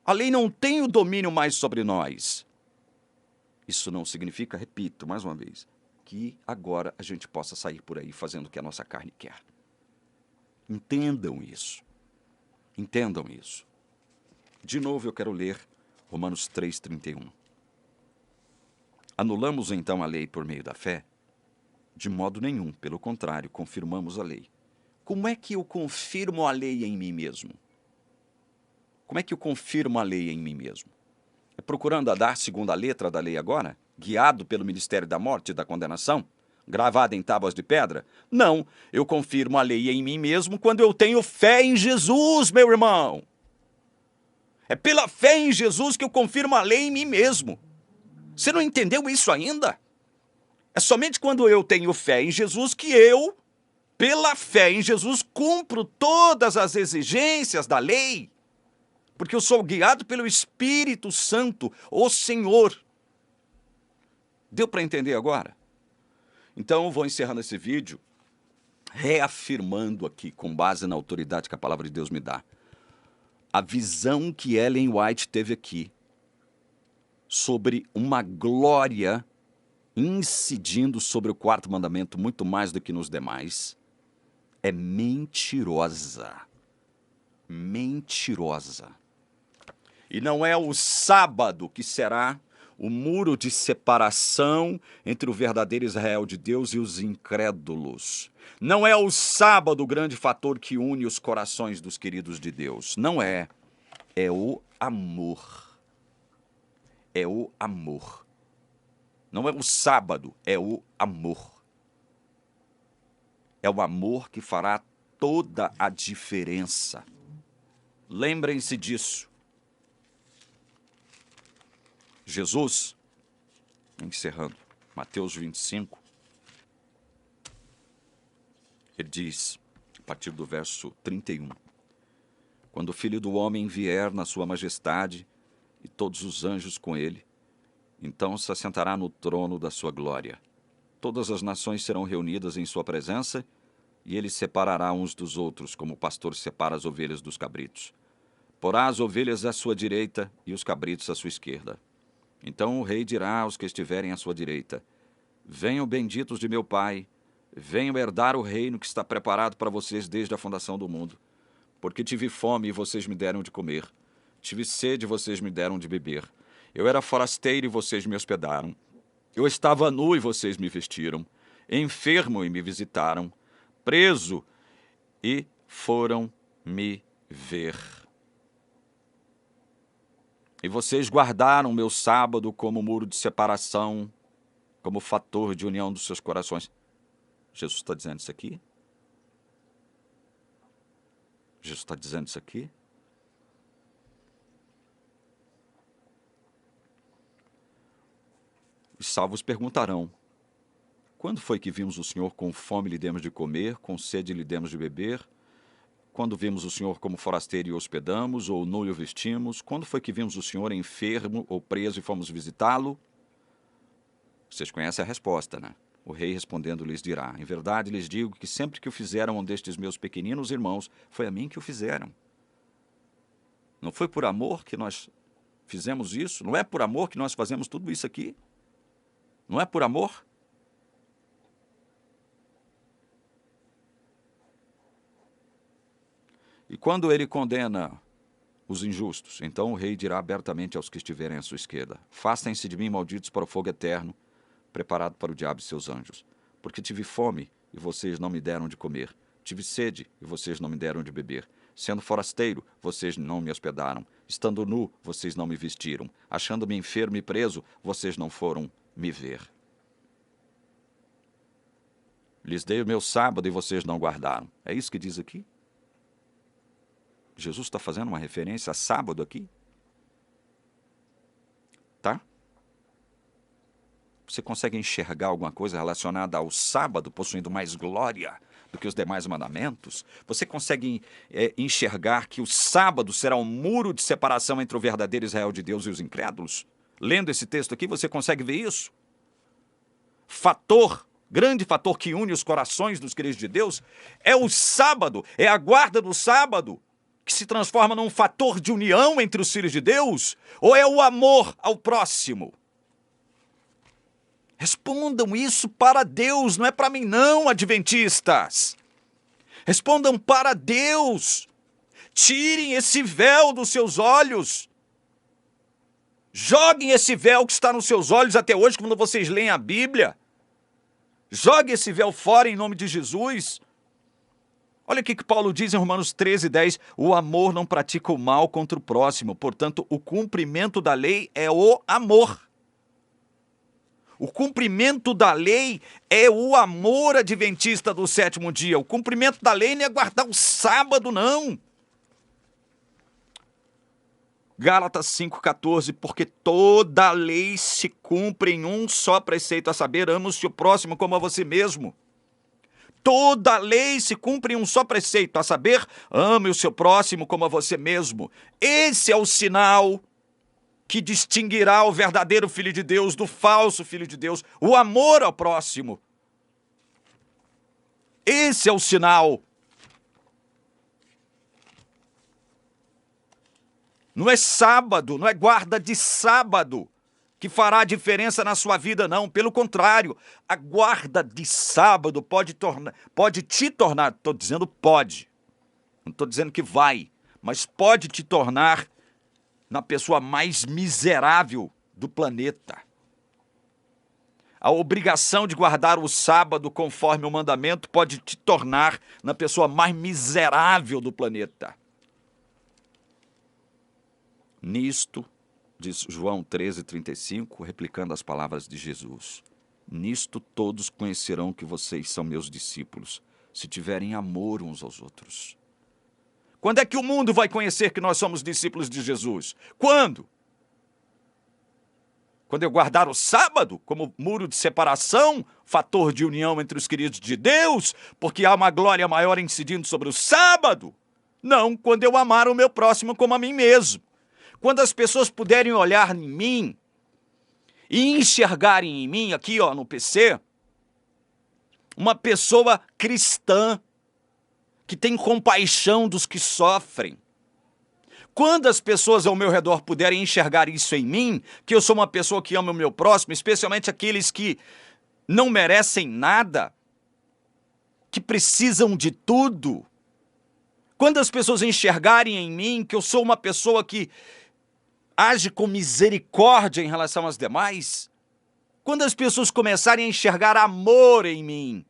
Speaker 1: A lei não tem o domínio mais sobre nós. Isso não significa, repito mais uma vez, que agora a gente possa sair por aí fazendo o que a nossa carne quer. Entendam isso. Entendam isso. De novo eu quero ler Romanos 3:31. Anulamos então a lei por meio da fé? De modo nenhum, pelo contrário, confirmamos a lei. Como é que eu confirmo a lei em mim mesmo? Como é que eu confirmo a lei em mim mesmo? É procurando andar segundo a letra da lei agora? Guiado pelo ministério da morte e da condenação? Gravada em tábuas de pedra? Não, eu confirmo a lei em mim mesmo quando eu tenho fé em Jesus, meu irmão. É pela fé em Jesus que eu confirmo a lei em mim mesmo. Você não entendeu isso ainda? É somente quando eu tenho fé em Jesus que eu, pela fé em Jesus, cumpro todas as exigências da lei. Porque eu sou guiado pelo Espírito Santo, o Senhor. Deu para entender agora? Então eu vou encerrando esse vídeo, reafirmando aqui, com base na autoridade que a palavra de Deus me dá, a visão que Ellen White teve aqui sobre uma glória incidindo sobre o quarto mandamento muito mais do que nos demais. é mentirosa. Mentirosa. E não é o sábado que será o muro de separação entre o verdadeiro Israel de Deus e os incrédulos. Não é o sábado o grande fator que une os corações dos queridos de Deus. Não é. É o amor. É o amor. Não é o sábado, é o amor. É o amor que fará toda a diferença. Lembrem-se disso. Jesus, encerrando, Mateus 25, ele diz, a partir do verso 31, quando o Filho do Homem vier na sua majestade e todos os anjos com ele, então se assentará no trono da sua glória. Todas as nações serão reunidas em sua presença e ele separará uns dos outros, como o pastor separa as ovelhas dos cabritos. Porá as ovelhas à sua direita e os cabritos à sua esquerda. Então o rei dirá aos que estiverem à sua direita: venham benditos de meu Pai, venham herdar o reino que está preparado para vocês desde a fundação do mundo. Porque tive fome e vocês me deram de comer, tive sede e vocês me deram de beber. Eu era forasteiro e vocês me hospedaram. Eu estava nu e vocês me vestiram, enfermo e me visitaram, preso e foram me ver. E vocês guardaram meu sábado como muro de separação, como fator de união dos seus corações. Jesus está dizendo isso aqui? Jesus está dizendo isso aqui? Os salvos perguntarão: quando foi que vimos o Senhor com fome e lhe demos de comer, com sede e lhe demos de beber? Quando vimos o Senhor como forasteiro e o hospedamos, ou nu e o vestimos? Quando foi que vimos o Senhor enfermo ou preso e fomos visitá-lo? Vocês conhecem a resposta, né? O rei respondendo lhes dirá: em verdade lhes digo que sempre que o fizeram um destes meus pequeninos irmãos, foi a mim que o fizeram. Não foi por amor que nós fizemos isso? Não é por amor que nós fazemos tudo isso aqui? Não é por amor? E quando ele condena os injustos, então o rei dirá abertamente aos que estiverem à sua esquerda: afastem-se de mim, malditos, para o fogo eterno, preparado para o diabo e seus anjos. Porque tive fome e vocês não me deram de comer, tive sede e vocês não me deram de beber. Sendo forasteiro, vocês não me hospedaram, estando nu, vocês não me vestiram, achando-me enfermo e preso, vocês não foram me ver. Lhes dei o meu sábado e vocês não guardaram. É isso que diz aqui? Jesus está fazendo uma referência a sábado aqui? Tá? Você consegue enxergar alguma coisa relacionada ao sábado, possuindo mais glória do que os demais mandamentos? Você consegue enxergar que o sábado será um muro de separação entre o verdadeiro Israel de Deus e os incrédulos? Lendo esse texto aqui, você consegue ver isso? Grande fator que une os corações dos queridos de Deus é o sábado, é a guarda do sábado, que se transforma num fator de união entre os filhos de Deus, ou é o amor ao próximo? Respondam isso para Deus, não é para mim não, adventistas. Respondam para Deus. Tirem esse véu dos seus olhos. Joguem esse véu que está nos seus olhos até hoje, quando vocês leem a Bíblia. Jogue esse véu fora em nome de Jesus. Olha o que Paulo diz em Romanos 13:10. O amor não pratica o mal contra o próximo. Portanto, o cumprimento da lei é o amor. O cumprimento da lei é o amor adventista do sétimo dia. O cumprimento da lei não é guardar o sábado, não. Gálatas 5,14, porque toda a lei se cumpre em um só preceito, a saber, ama o seu próximo como a você mesmo. Toda a lei se cumpre em um só preceito, a saber, ame o seu próximo como a você mesmo. Esse é o sinal que distinguirá o verdadeiro filho de Deus do falso filho de Deus, o amor ao próximo. Esse é o sinal. Não é sábado, não é guarda de sábado que fará diferença na sua vida, não. Pelo contrário, a guarda de sábado pode te tornar, estou dizendo pode, não estou dizendo que vai, mas pode te tornar na pessoa mais miserável do planeta. A obrigação de guardar o sábado conforme o mandamento pode te tornar na pessoa mais miserável do planeta. Nisto, diz João 13:35, replicando as palavras de Jesus, nisto todos conhecerão que vocês são meus discípulos, se tiverem amor uns aos outros. Quando é que o mundo vai conhecer que nós somos discípulos de Jesus? Quando? Quando eu guardar o sábado como muro de separação, fator de união entre os queridos de Deus, porque há uma glória maior incidindo sobre o sábado? Não, quando eu amar o meu próximo como a mim mesmo. Quando as pessoas puderem olhar em mim e enxergarem em mim, aqui no PC, uma pessoa cristã, que tem compaixão dos que sofrem. Quando as pessoas ao meu redor puderem enxergar isso em mim, que eu sou uma pessoa que ama o meu próximo, especialmente aqueles que não merecem nada, que precisam de tudo. Quando as pessoas enxergarem em mim que eu sou uma pessoa que age com misericórdia em relação aos demais, quando as pessoas começarem a enxergar amor em mim,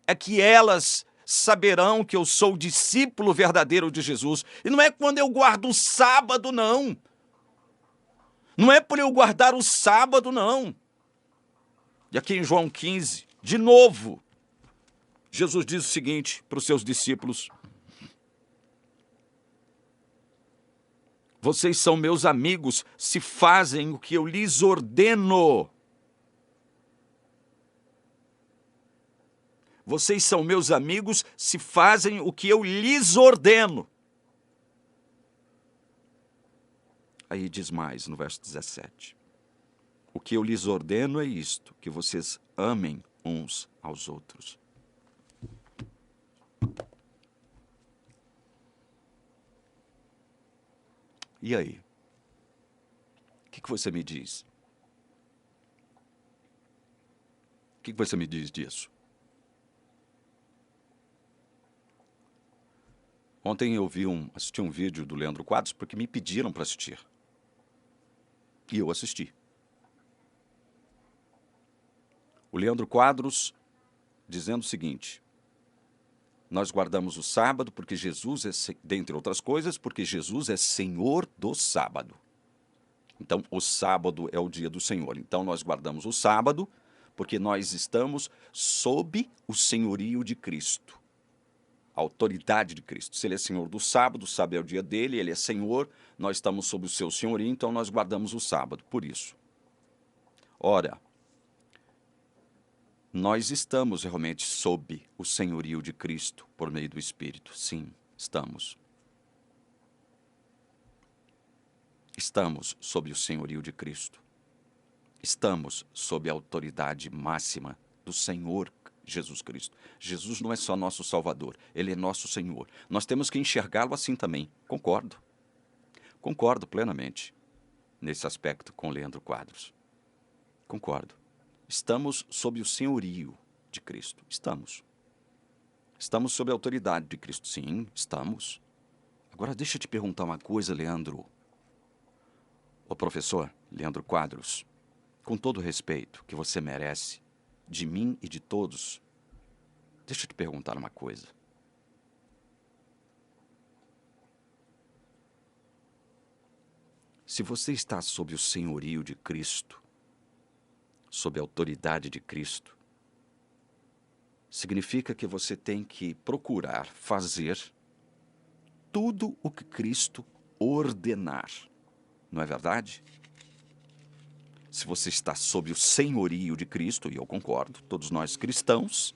Speaker 1: é que elas saberão que eu sou o discípulo verdadeiro de Jesus. E não é quando eu guardo o sábado, não. Não é por eu guardar o sábado, não. E aqui em João 15, de novo, Jesus diz o seguinte para os seus discípulos: vocês são meus amigos se fazem o que eu lhes ordeno. Vocês são meus amigos se fazem o que eu lhes ordeno. Aí diz mais no verso 17. O que eu lhes ordeno é isto, que vocês amem uns aos outros. E aí? O que você me diz? O que você me diz disso? Ontem eu assisti um vídeo do Leandro Quadros porque me pediram para assistir. E eu assisti. O Leandro Quadros dizendo o seguinte: nós guardamos o sábado porque Jesus dentre outras coisas, porque Jesus é Senhor do sábado. Então, o sábado é o dia do Senhor. Então, nós guardamos o sábado porque nós estamos sob o senhorio de Cristo. A autoridade de Cristo. Se ele é Senhor do sábado, o sábado é o dia dele, ele é Senhor, nós estamos sob o seu senhorio, então nós guardamos o sábado, por isso. Ora, nós estamos realmente sob o senhorio de Cristo, por meio do Espírito. Sim, estamos. Estamos sob o senhorio de Cristo. Estamos sob a autoridade máxima do Senhor Jesus Cristo. Jesus não é só nosso Salvador, ele é nosso Senhor. Nós temos que enxergá-lo assim também. Concordo. Concordo plenamente nesse aspecto com Leandro Quadros. Concordo. Estamos sob o senhorio de Cristo. Estamos. Estamos sob a autoridade de Cristo. Sim, estamos. Agora deixa eu te perguntar uma coisa, Leandro. Ô professor Leandro Quadros, com todo o respeito que você merece, de mim e de todos, deixa eu te perguntar uma coisa. Se você está sob o senhorio de Cristo, sob a autoridade de Cristo, significa que você tem que procurar fazer tudo o que Cristo ordenar. Não é verdade? Se você está sob o senhorio de Cristo, e eu concordo, todos nós cristãos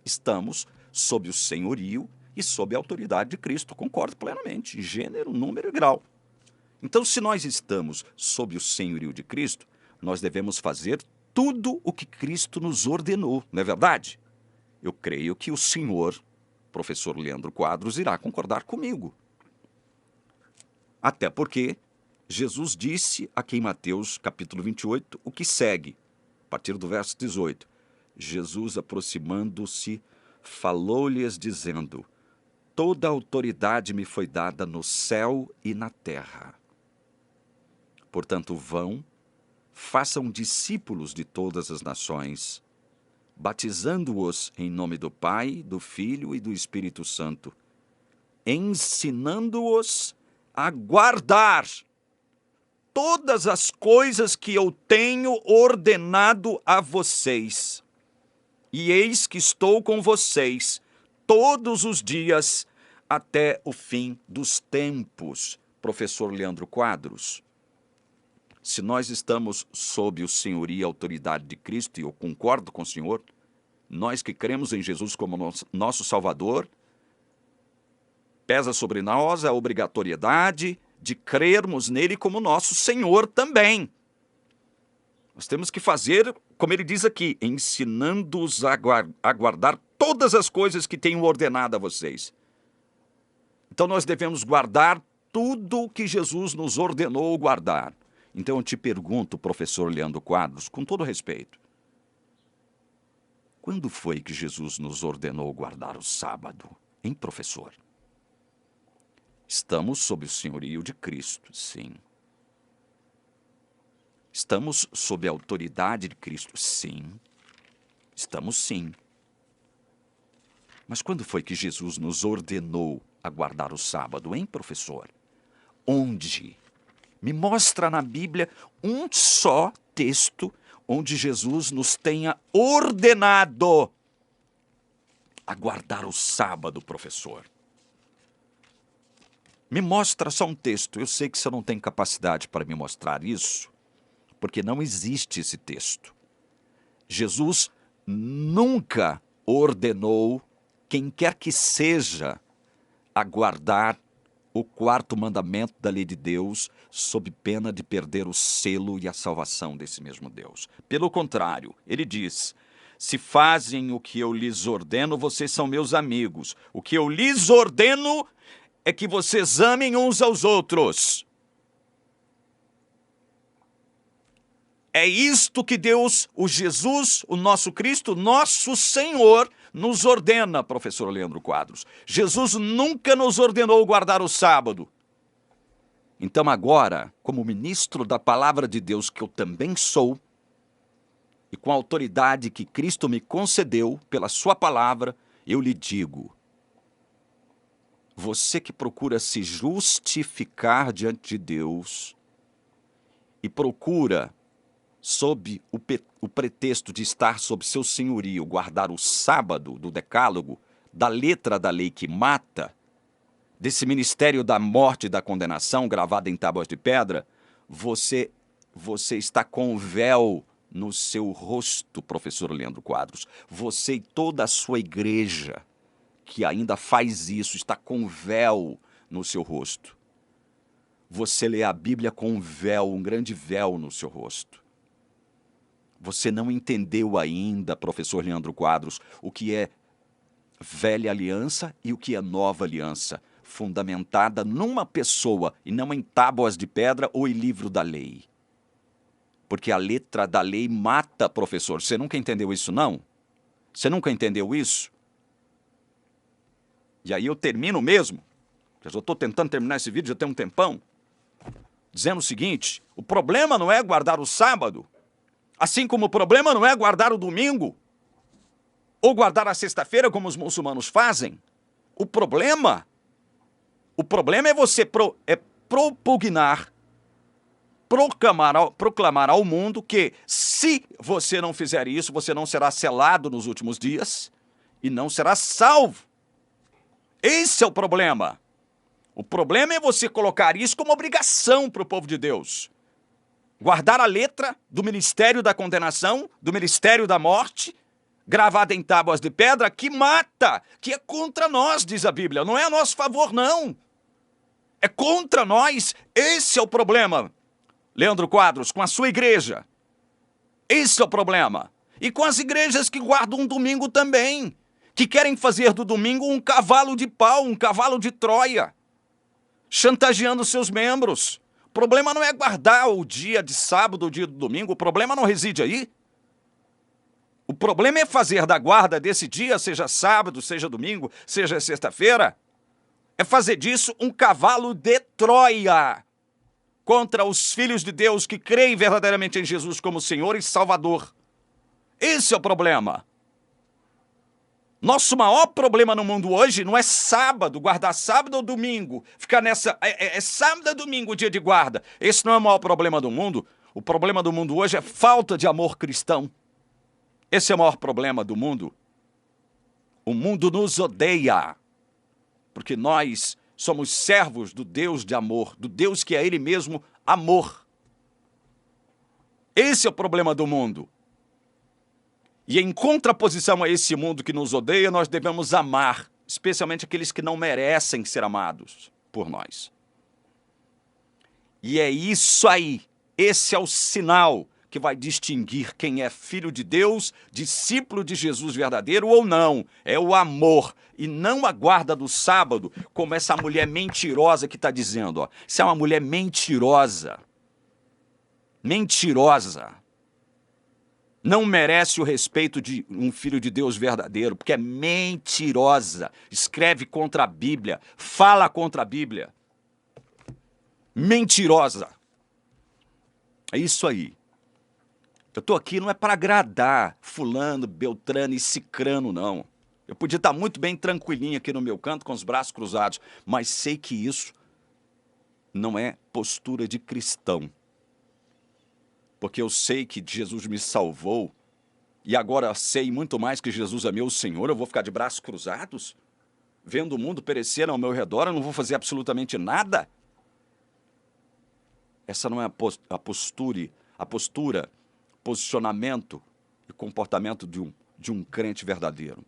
Speaker 1: estamos sob o senhorio e sob a autoridade de Cristo, concordo plenamente, gênero, número e grau. Então, se nós estamos sob o senhorio de Cristo, nós devemos fazer tudo o que Cristo nos ordenou, não é verdade? Eu creio que o senhor, professor Leandro Quadros, irá concordar comigo. Até porque Jesus disse aqui em Mateus capítulo 28 o que segue, a partir do verso 18. Jesus, aproximando-se, falou-lhes dizendo: toda a autoridade me foi dada no céu e na terra. Portanto, vão, façam discípulos de todas as nações, batizando-os em nome do Pai, do Filho e do Espírito Santo, ensinando-os a guardar todas as coisas que eu tenho ordenado a vocês. E eis que estou com vocês todos os dias até o fim dos tempos. Professor Leandro Quadros, se nós estamos sob o senhorio e a autoridade de Cristo, e eu concordo com o senhor, nós que cremos em Jesus como nosso Salvador, pesa sobre nós a obrigatoriedade de crermos nele como nosso Senhor também. Nós temos que fazer, como ele diz aqui, ensinando-os a guardar todas as coisas que tenho ordenado a vocês. Então nós devemos guardar tudo o que Jesus nos ordenou guardar. Então eu te pergunto, professor Leandro Quadros, com todo respeito, quando foi que Jesus nos ordenou guardar o sábado, hein, professor? Estamos sob o senhorio de Cristo, sim. Estamos sob a autoridade de Cristo, sim. Estamos sim. Mas quando foi que Jesus nos ordenou a guardar o sábado, hein, professor? Onde? Me mostra na Bíblia um só texto onde Jesus nos tenha ordenado a guardar o sábado, professor. Me mostra só um texto. Eu sei que você não tem capacidade para me mostrar isso, porque não existe esse texto. Jesus nunca ordenou quem quer que seja a guardar o quarto mandamento da lei de Deus, sob pena de perder o selo e a salvação desse mesmo Deus. Pelo contrário, ele diz: se fazem o que eu lhes ordeno, vocês são meus amigos. O que eu lhes ordeno é que vocês amem uns aos outros. É isto que Deus, o Jesus, o nosso Cristo, nosso Senhor, nos ordena, professor Leandro Quadros. Jesus nunca nos ordenou guardar o sábado. Então agora, como ministro da palavra de Deus, que eu também sou, e com a autoridade que Cristo me concedeu pela sua palavra, eu lhe digo: você que procura se justificar diante de Deus e procura, sob o pretexto de estar sob seu senhorio, guardar o sábado do decálogo, da letra da lei que mata, desse ministério da morte e da condenação gravado em tábuas de pedra, você está com véu no seu rosto, professor Leandro Quadros. Você e toda a sua igreja que ainda faz isso, está com véu no seu rosto. Você lê a Bíblia com um véu, um grande véu no seu rosto. Você não entendeu ainda, professor Leandro Quadros, o que é velha aliança e o que é nova aliança, fundamentada numa pessoa e não em tábuas de pedra ou em livro da lei. Porque a letra da lei mata, professor. Você nunca entendeu isso, não? Você nunca entendeu isso? E aí eu termino mesmo, eu já estou tentando terminar esse vídeo já tem um tempão, dizendo o seguinte: o problema não é guardar o sábado, assim como o problema não é guardar o domingo, ou guardar a sexta-feira como os muçulmanos fazem. O problema é você propugnar, proclamar ao mundo que, se você não fizer isso, você não será selado nos últimos dias e não será salvo. Esse é o problema. O problema é você colocar isso como obrigação para o povo de Deus. Guardar a letra do ministério da condenação, do ministério da morte, gravada em tábuas de pedra, que mata, que é contra nós, diz a Bíblia. Não é a nosso favor, não. É contra nós. Esse é o problema, Leandro Quadros, com a sua igreja. Esse é o problema. E com as igrejas que guardam um domingo também, que querem fazer do domingo um cavalo de pau, um cavalo de Troia, chantageando seus membros, problema não é guardar o dia de sábado, o dia do domingo, o problema não reside aí. O problema é fazer da guarda desse dia, seja sábado, seja domingo, seja sexta-feira, é fazer disso um cavalo de Troia contra os filhos de Deus que creem verdadeiramente em Jesus como Senhor e Salvador. Esse é o problema. Nosso maior problema no mundo hoje não é sábado, guardar sábado ou domingo, ficar nessa... É sábado ou domingo o dia de guarda. Esse não é o maior problema do mundo. O problema do mundo hoje é falta de amor cristão. Esse é o maior problema do mundo. O mundo nos odeia, porque nós somos servos do Deus de amor, do Deus que é Ele mesmo amor. Esse é o problema do mundo. E em contraposição a esse mundo que nos odeia, nós devemos amar, especialmente aqueles que não merecem ser amados por nós. E é isso aí, esse é o sinal que vai distinguir quem é filho de Deus, discípulo de Jesus verdadeiro ou não. É o amor e não a guarda do sábado, como essa mulher mentirosa que está dizendo. Ó. Isso é uma mulher mentirosa. Mentirosa. Não merece o respeito de um filho de Deus verdadeiro, porque é mentirosa, escreve contra a Bíblia, fala contra a Bíblia. Mentirosa. É isso aí. Eu estou aqui não é para agradar fulano, beltrano e cicrano, não. Eu podia estar muito bem tranquilinho aqui no meu canto, com os braços cruzados, mas sei que isso não é postura de cristão. Porque eu sei que Jesus me salvou e agora sei muito mais que Jesus é meu Senhor, eu vou ficar de braços cruzados, vendo o mundo perecer ao meu redor, eu não vou fazer absolutamente nada? Essa não é a postura, posicionamento e comportamento de um crente verdadeiro.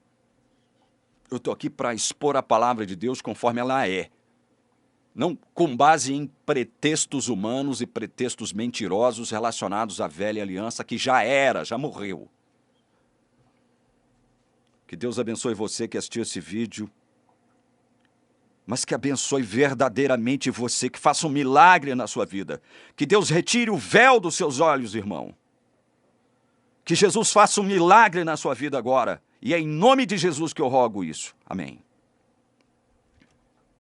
Speaker 1: Eu estou aqui para expor a palavra de Deus conforme ela é. Não com base em pretextos humanos e pretextos mentirosos relacionados à velha aliança que já morreu. Que Deus abençoe você que assistiu esse vídeo, mas que abençoe verdadeiramente você, que faça um milagre na sua vida. Que Deus retire o véu dos seus olhos, irmão. Que Jesus faça um milagre na sua vida agora. E é em nome de Jesus que eu rogo isso. Amém.